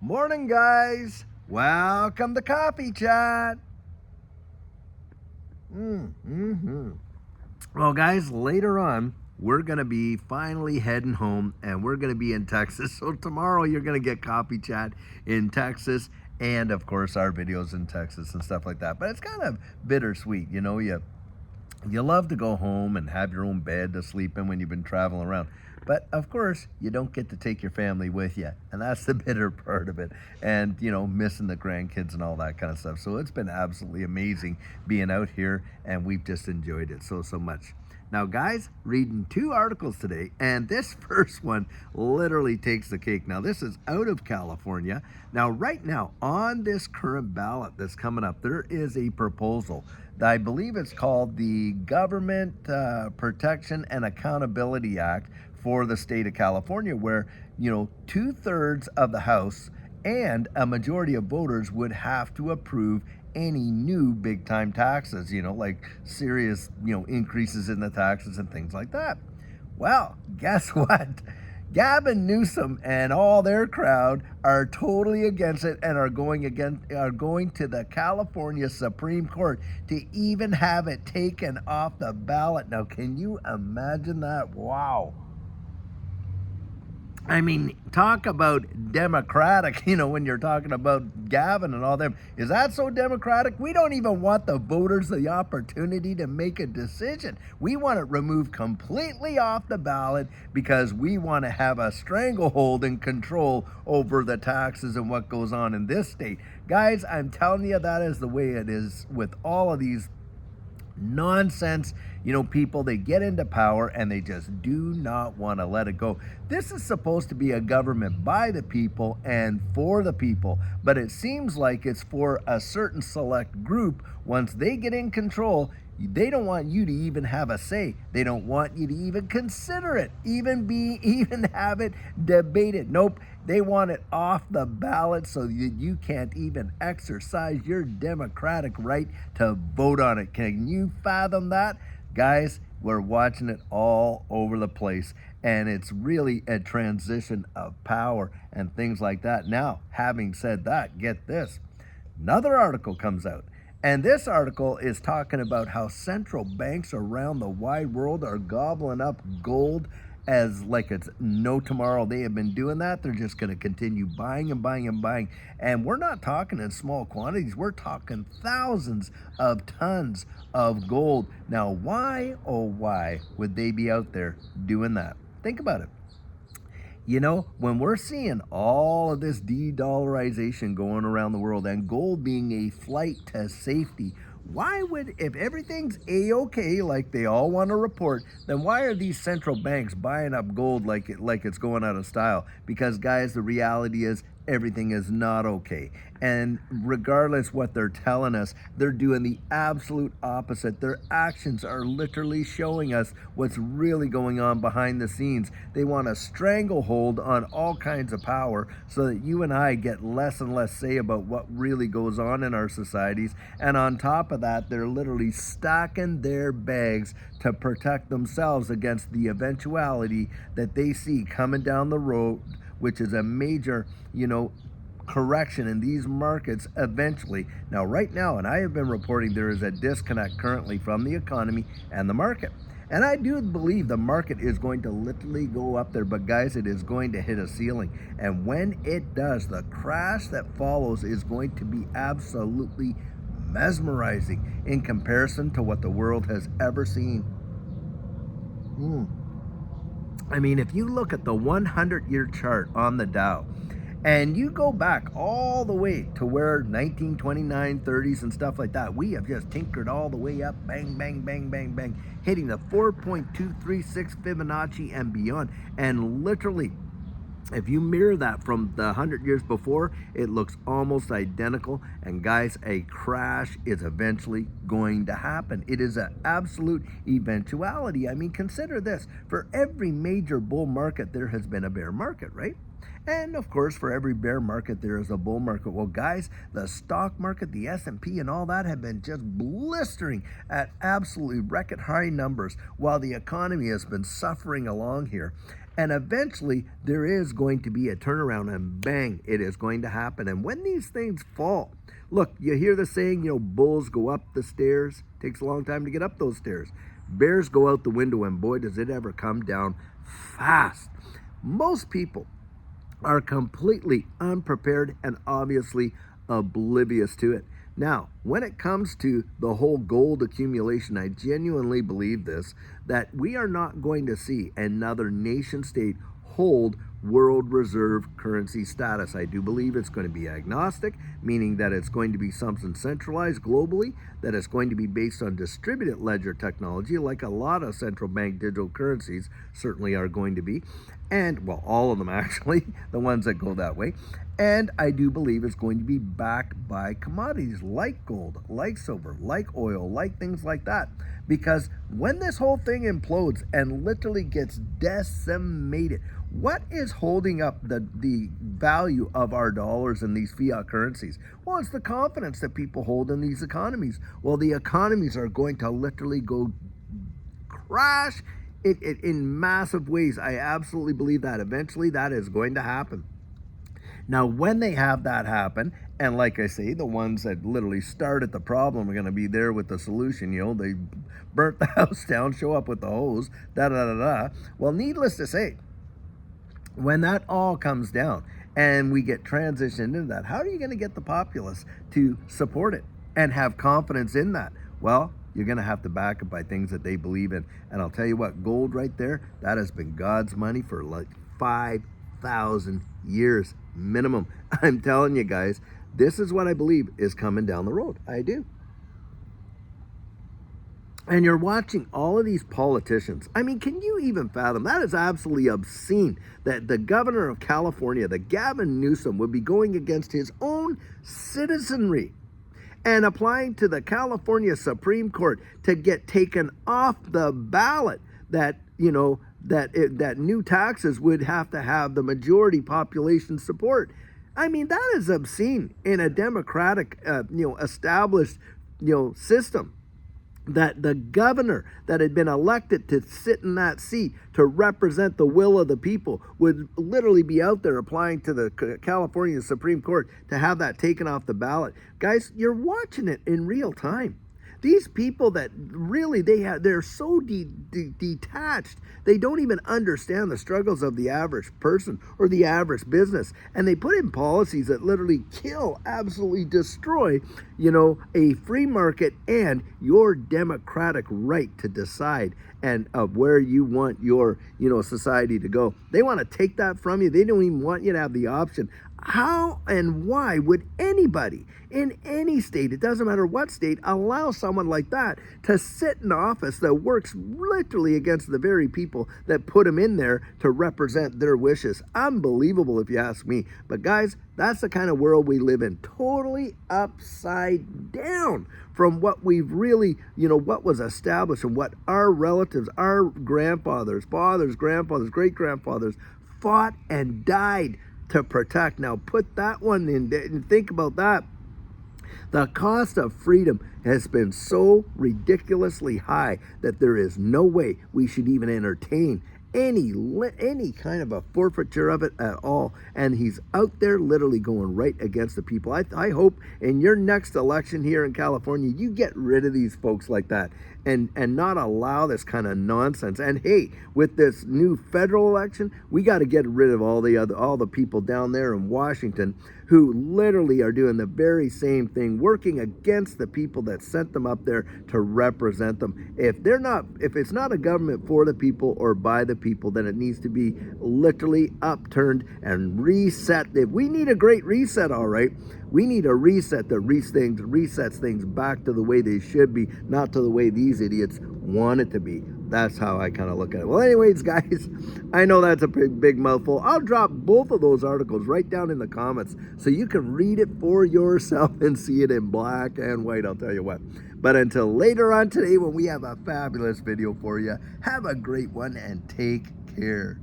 Morning, guys. Welcome to Coffee Chat. Well, guys, later on, we're going to be finally heading home and we're going to be in Texas. So, tomorrow, you're going to get Coffee Chat in Texas and, of course, our videos in Texas and stuff like that. But it's kind of bittersweet. You love to go home and have your own bed to sleep in when you've been traveling around. But of course, you don't get to take your family with you. And that's the bitter part of it. And, missing the grandkids and all that kind of stuff. So it's been absolutely amazing being out here, and we've just enjoyed it so much. Now, guys, reading two articles today, and this first one literally takes the cake. Now, this is out of California. Now, right now, on this current ballot that's coming up, there is a proposal. I believe it's called the Government Protection and Accountability Act for the state of California, where, 2/3 of the House and a majority of voters would have to approve any new big time taxes, like serious, increases in the taxes and things like that. Well, guess what? Gavin Newsom and all their crowd are totally against it and are going to the California Supreme Court to even have it taken off the ballot. Now, can you imagine that? Wow. I mean, talk about democratic, when you're talking about Gavin and all them. Is that so democratic? We don't even want the voters the opportunity to make a decision. We want it removed completely off the ballot because we want to have a stranglehold and control over the taxes and what goes on in this state. Guys, I'm telling you, that is the way it is with all of these nonsense, people. They get into power and they just do not want to let it go. This is supposed to be a government by the people and for the people, but it seems like it's for a certain select group. Once they get in control, they don't want you to even have a say. They don't want you to even consider it, even have it debated. Nope. They want it off the ballot so that you can't even exercise your democratic right to vote on it. Can you fathom that? Guys, we're watching it all over the place, and it's really a transition of power and things like that. Now, having said that, get this. Another article comes out. And this article is talking about how central banks around the wide world are gobbling up gold as like it's no tomorrow. They have been doing that. They're just going to continue buying and buying and buying. And we're not talking in small quantities. We're talking thousands of tons of gold. Now, why, oh, why would they be out there doing that? Think about it. When we're seeing all of this de-dollarization going around the world and gold being a flight to safety, if everything's A-okay, like they all want to report, then why are these central banks buying up gold like it's going out of style? Because, guys, the reality is everything is not okay. And regardless what they're telling us, they're doing the absolute opposite. Their actions are literally showing us what's really going on behind the scenes. They want a stranglehold on all kinds of power so that you and I get less and less say about what really goes on in our societies. And on top of that, they're literally stacking their bags to protect themselves against the eventuality that they see coming down the road, which is a major, correction in these markets eventually. Now, right now, and I have been reporting, there is a disconnect currently from the economy and the market. And I do believe the market is going to literally go up there, but guys, it is going to hit a ceiling. And when it does, the crash that follows is going to be absolutely mesmerizing in comparison to what the world has ever seen. I mean, if you look at the 100-year chart on the Dow, and you go back all the way to where 1929, 30s and stuff like that, we have just tinkered all the way up, bang, bang, bang, bang, bang, hitting the 4.236 Fibonacci and beyond. And literally, if you mirror that from the 100 years before, it looks almost identical. And guys, a crash is eventually going to happen. It is an absolute eventuality. I mean, consider this. For every major bull market, there has been a bear market, right? And of course, for every bear market, there is a bull market. Well, guys, the stock market, the S&P and all that have been just blistering at absolutely record high numbers while the economy has been suffering along here. And eventually, there is going to be a turnaround, and bang, it is going to happen. And when these things fall, look, you hear the saying, bulls go up the stairs. Takes a long time to get up those stairs. Bears go out the window, and boy, does it ever come down fast. Most people are completely unprepared and obviously oblivious to it. Now, when it comes to the whole gold accumulation, I genuinely believe this, that we are not going to see another nation state hold world reserve currency status. I do believe it's going to be agnostic, meaning that it's going to be something centralized globally, that it's going to be based on distributed ledger technology, like a lot of central bank digital currencies certainly are going to be. And, well, all of them actually, the ones that go that way. And I do believe it's going to be backed by commodities like gold, like silver, like oil, like things like that. Because when this whole thing implodes and literally gets decimated, what is holding up the value of our dollars and these fiat currencies? Well, it's the confidence that people hold in these economies. Well, the economies are going to literally go crash in massive ways. I absolutely believe that eventually that is going to happen. Now, when they have that happen, and like I say, the ones that literally started the problem are going to be there with the solution. They burnt the house down, show up with the hose, da-da-da-da. Well, needless to say, when that all comes down and we get transitioned into that, how are you going to get the populace to support it and have confidence in that? Well, you're going to have to back it by things that they believe in. And I'll tell you what, gold right there, that has been God's money for like 5,000 years minimum. I'm telling you guys, this is what I believe is coming down the road. I do. And you're watching all of these politicians. I mean, can you even fathom? That is absolutely obscene that the governor of California, the Gavin Newsom, would be going against his own citizenry and applying to the California Supreme Court to get taken off the ballot that, that new taxes would have to have the majority population support. I mean, that is obscene in a democratic, established, system. That the governor that had been elected to sit in that seat to represent the will of the people would literally be out there applying to the California Supreme Court to have that taken off the ballot. Guys, you're watching it in real time. These people that really they're so detached, they don't even understand the struggles of the average person or the average business, and they put in policies that literally kill, absolutely destroy, a free market and your democratic right to decide and of where you want your society to go. They want to take that from you. They don't even want you to have the option. How and why would anybody in any state, it doesn't matter what state, allow someone like that to sit in office that works literally against the very people that put him in there to represent their wishes? Unbelievable if you ask me. But guys, that's the kind of world we live in. Totally upside down from what we've really, what was established and what our relatives, our grandfathers, fathers, grandfathers, great-grandfathers fought and died to protect. Now put that one in and think about that. The cost of freedom has been so ridiculously high that there is no way we should even entertain any kind of a forfeiture of it at all. And he's out there literally going right against the people. I hope in your next election here in California, you get rid of these folks like that and not allow this kind of nonsense. And hey, with this new federal election, we got to get rid of all the people down there in Washington who literally are doing the very same thing, working against the people that sent them up there to represent them. If it's not a government for the people or by the people, then it needs to be literally upturned and reset. If we need a great reset, all right, we need a reset that resets things back to the way they should be, not to the way these idiots want it to be. That's how I kind of look at it. Well, anyways, guys, I know that's a big mouthful. I'll drop both of those articles right down in the comments so you can read it for yourself and see it in black and white, I'll tell you what. But until later on today when we have a fabulous video for you, have a great one and take care.